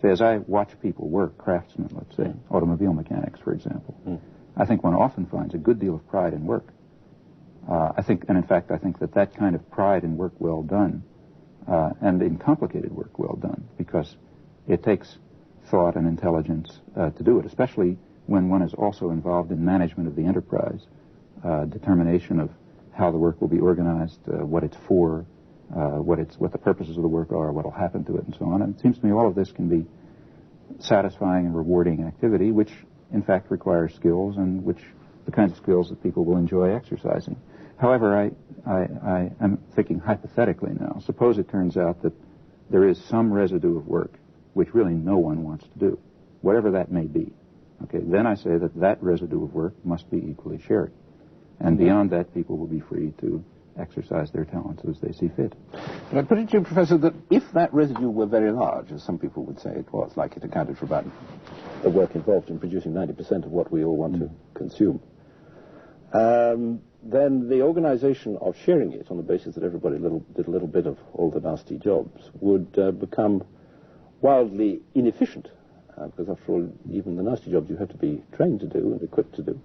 say, as I watch people work, craftsmen, let's say, automobile mechanics, for example, I think one often finds a good deal of pride in work. And in fact, I think that that kind of pride in work well done, and in complicated work well done, because it takes thought and intelligence to do it, especially when one is also involved in management of the enterprise, determination of how the work will be organized, what it's for, what the purposes of the work are, what will happen to it, and so on. And it seems to me all of this can be satisfying and rewarding activity, which in fact requires skills, and which the kinds of skills that people will enjoy exercising. However, I am thinking hypothetically now. Suppose it turns out that there is some residue of work which really no one wants to do, whatever that may be. Okay, then I say that that residue of work must be equally shared. And beyond that, people will be free to exercise their talents as they see fit. But I put it to you, Professor, that if that residue were very large, as some people would say it was, like it accounted for about the work involved in producing 90% of what we all want to consume, then the organization of sharing it on the basis that everybody did a little bit of all the nasty jobs would become wildly inefficient, because after all, even the nasty jobs you have to be trained to do and equipped to do,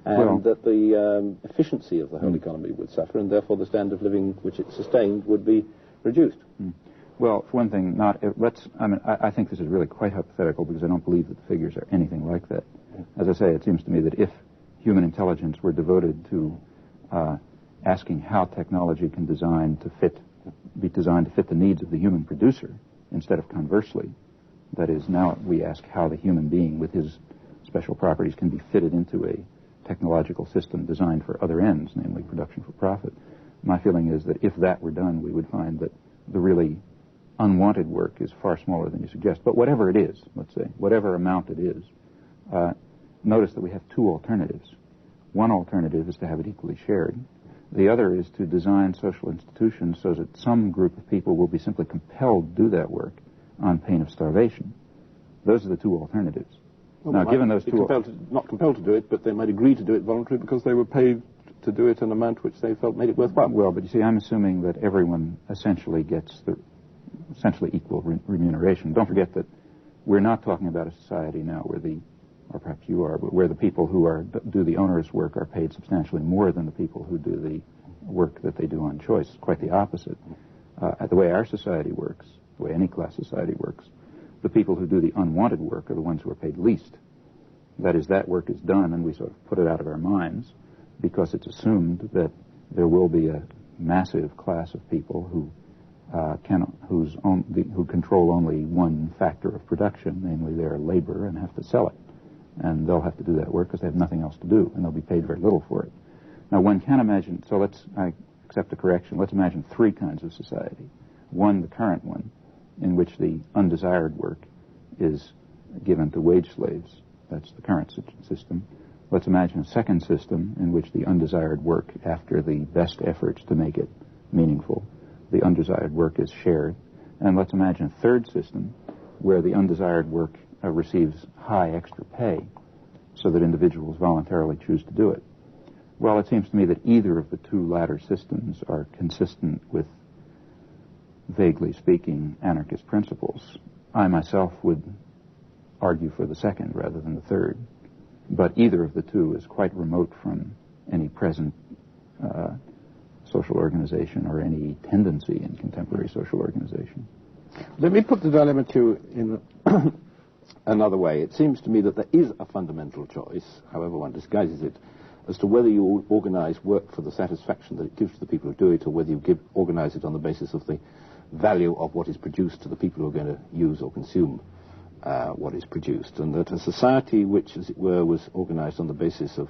and that the efficiency of the whole economy would suffer, and therefore the standard of living which it sustained would be reduced. Well, for one thing, I think this is really quite hypothetical, because I don't believe that the figures are anything like that. As I say, it seems to me that if human intelligence were devoted to asking how technology can be designed to fit the needs of the human producer, instead of conversely, that is, now we ask how the human being with his special properties can be fitted into a technological system designed for other ends, namely production for profit. My feeling is that if that were done, we would find that the really unwanted work is far smaller than you suggest. But whatever it is, let's say, whatever amount it is, notice that we have two alternatives. One alternative is to have it equally shared. The other is to design social institutions so that some group of people will be simply compelled to do that work on pain of starvation. Those are the two alternatives. Well, now, given those two... not compelled to do it, but they might agree to do it voluntarily because they were paid to do it an amount which they felt made it worthwhile. Well, but you see, I'm assuming that everyone essentially gets the essentially equal remuneration. Don't forget that we're not talking about a society now where or perhaps you are, but where the people who do the onerous work are paid substantially more than the people who do the work that they do on choice. It's quite the opposite. The way our society works, the way any class society works, the people who do the unwanted work are the ones who are paid least. That is, that work is done and we sort of put it out of our minds because it's assumed that there will be a massive class of people who control only one factor of production, namely their labor, and have to sell it. And they'll have to do that work because they have nothing else to do, and they'll be paid very little for it. Now, one can imagine, I accept the correction, let's imagine three kinds of society. One, the current one, in which the undesired work is given to wage slaves. That's the current system. Let's imagine a second system in which the undesired work, after the best efforts to make it meaningful, the undesired work is shared. And let's imagine a third system where the undesired work receives high extra pay so that individuals voluntarily choose to do it. Well, it seems to me that either of the two latter systems are consistent with, vaguely speaking, anarchist principles. I myself would argue for the second rather than the third, but either of the two is quite remote from any present social organization or any tendency in contemporary social organization. Let me put the dilemma to you in another way. It seems to me that there is a fundamental choice, however one disguises it, as to whether you organize work for the satisfaction that it gives to the people who do it, or whether you organize it on the basis of the value of what is produced to the people who are going to use or consume what is produced. And that a society which, as it were, was organized on the basis of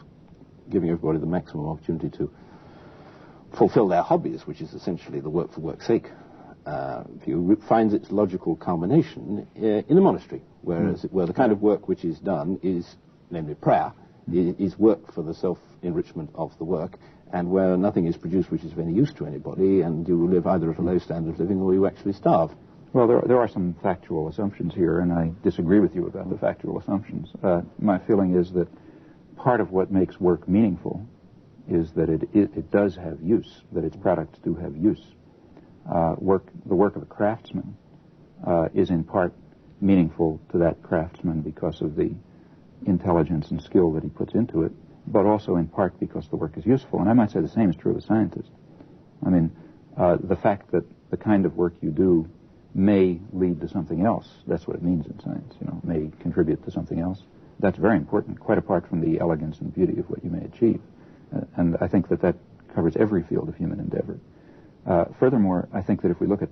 giving everybody the maximum opportunity to fulfill their hobbies, which is essentially the work for work's sake, view, finds its logical culmination in a monastery, whereas the kind of work which is done is, namely prayer, is work for the self-enrichment of the work, and where nothing is produced which is of any use to anybody, and you live either at a low standard of living or you actually starve. Well, there are some factual assumptions here, and I disagree with you about the factual assumptions. My feeling is that part of what makes work meaningful is that it does have use, that its products do have use. The work of a craftsman is in part meaningful to that craftsman because of the intelligence and skill that he puts into it, but also in part because the work is useful. And I might say the same is true of a scientist. I mean, the fact that the kind of work you do may lead to something else, that's what it means in science, may contribute to something else. That's very important, quite apart from the elegance and beauty of what you may achieve. And I think that covers every field of human endeavor. Furthermore, I think that if we look at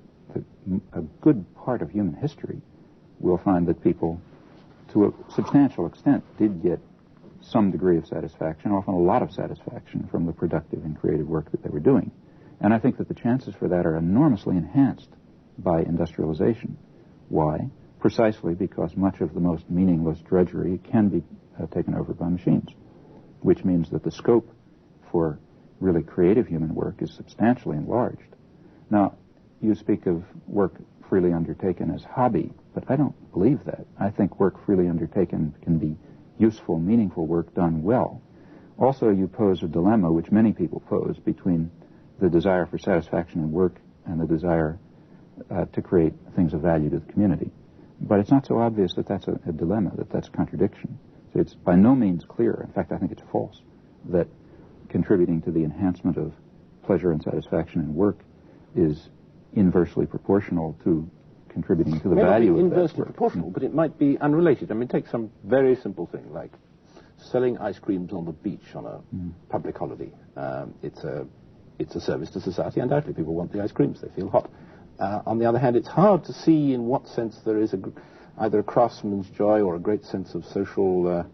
a good part of human history, we'll find that people, to a substantial extent, did get some degree of satisfaction, often a lot of satisfaction, from the productive and creative work that they were doing. And I think that the chances for that are enormously enhanced by industrialization. Why? Precisely because much of the most meaningless drudgery can be taken over by machines, which means that the scope for really creative human work is substantially enlarged. Now, you speak of work freely undertaken as hobby, but I don't believe that. I think work freely undertaken can be useful, meaningful work done well. Also, you pose a dilemma, which many people pose, between the desire for satisfaction in work and the desire to create things of value to the community. But it's not so obvious that that's a dilemma, that's a contradiction. So it's by no means clear, in fact I think it's false, that contributing to the enhancement of pleasure and satisfaction in work is inversely proportional to contributing to the value of that work. Inversely proportional, but it might be unrelated. I mean, take some very simple thing like selling ice creams on the beach on a public holiday. It's a service to society. Undoubtedly, people want the ice creams. They feel hot. On the other hand, it's hard to see in what sense there is either a craftsman's joy or a great sense of social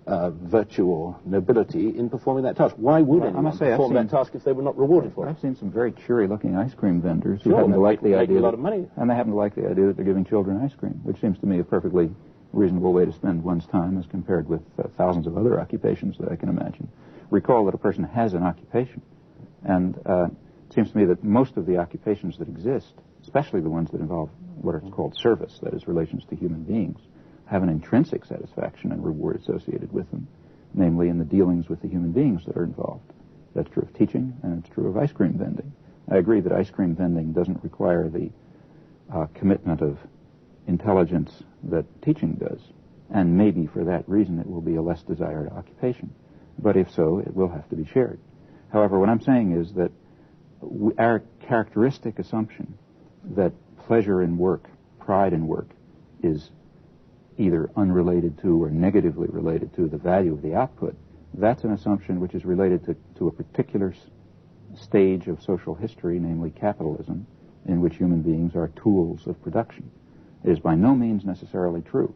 virtue or nobility in performing that task. Why would anyone perform that task if they were not rewarded for it? I've seen some very cheery-looking ice cream vendors who sure, happen to like the idea, a lot of money. And they happen to like the idea that they're giving children ice cream, which seems to me a perfectly reasonable way to spend one's time as compared with thousands of other occupations that I can imagine. Recall that a person has an occupation, and it seems to me that most of the occupations that exist, especially the ones that involve what are called service, that is, relations to human beings, have an intrinsic satisfaction and reward associated with them, namely in the dealings with the human beings that are involved. That's true of teaching, and it's true of ice cream vending. I agree that ice cream vending doesn't require the commitment of intelligence that teaching does, and maybe for that reason it will be a less desired occupation. But if so, it will have to be shared. However, what I'm saying is that our characteristic assumption that pleasure in work, pride in work, is either unrelated to or negatively related to the value of the output, that's an assumption which is related to a particular stage of social history, namely capitalism, in which human beings are tools of production. It is by no means necessarily true.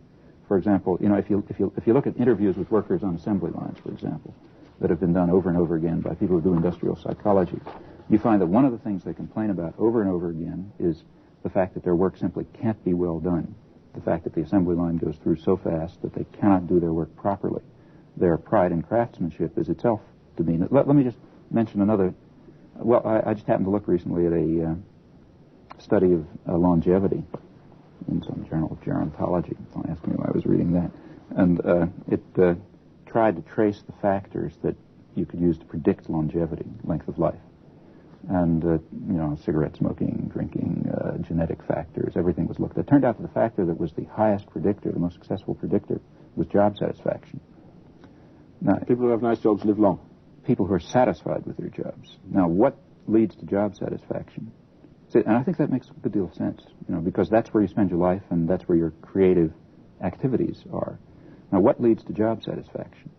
For example, if you look at interviews with workers on assembly lines, for example, that have been done over and over again by people who do industrial psychology, you find that one of the things they complain about over and over again is the fact that their work simply can't be well done. The fact that the assembly line goes through so fast that they cannot do their work properly. Their pride in craftsmanship is itself demeaned. Let me just mention another. Well, I just happened to look recently at a study of longevity in some journal of gerontology. Don't ask me why I was reading that. And it tried to trace the factors that you could use to predict longevity, length of life. And, cigarette smoking, drinking, genetic factors, everything was looked at. It turned out that the factor that was the highest predictor, the most successful predictor, was job satisfaction. Now, people who have nice jobs live long. People who are satisfied with their jobs. Now, what leads to job satisfaction? And I think that makes a good deal of sense, because that's where you spend your life and that's where your creative activities are. Now, what leads to job satisfaction?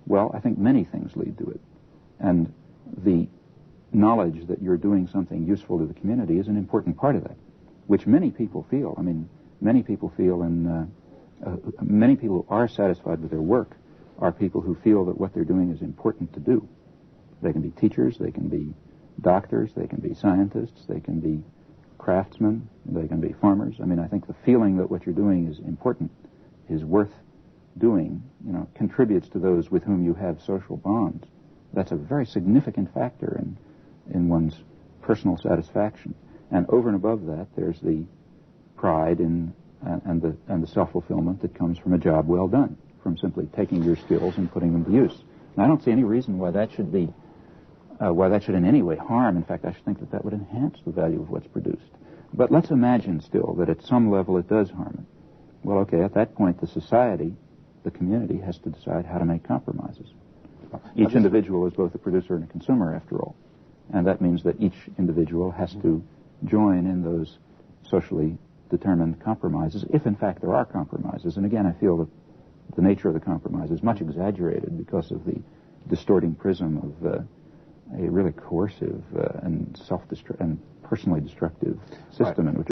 Well, I think many things lead to it. And the knowledge that you're doing something useful to the community is an important part of that, which many people feel. I mean, many people feel, and many people who are satisfied with their work are people who feel that what they're doing is important to do. They can be teachers, they can be doctors, they can be scientists, they can be craftsmen, they can be farmers. I mean, I think the feeling that what you're doing is important, is worth doing, contributes to those with whom you have social bonds. That's a very significant factor in one's personal satisfaction. And over and above that, there's the pride and the self-fulfillment that comes from a job well done, from simply taking your skills and putting them to use. And I don't see any reason why that should be, why that should in any way harm. In fact, I should think that would enhance the value of what's produced. But let's imagine still that at some level it does harm it. Well, okay, at that point, the society, the community, has to decide how to make compromises. Each individual is both a producer and a consumer, after all. And that means that each individual has to join in those socially determined compromises, if in fact there are compromises. And again, I feel that the nature of the compromise is much exaggerated because of the distorting prism of a really coercive and personally destructive system in which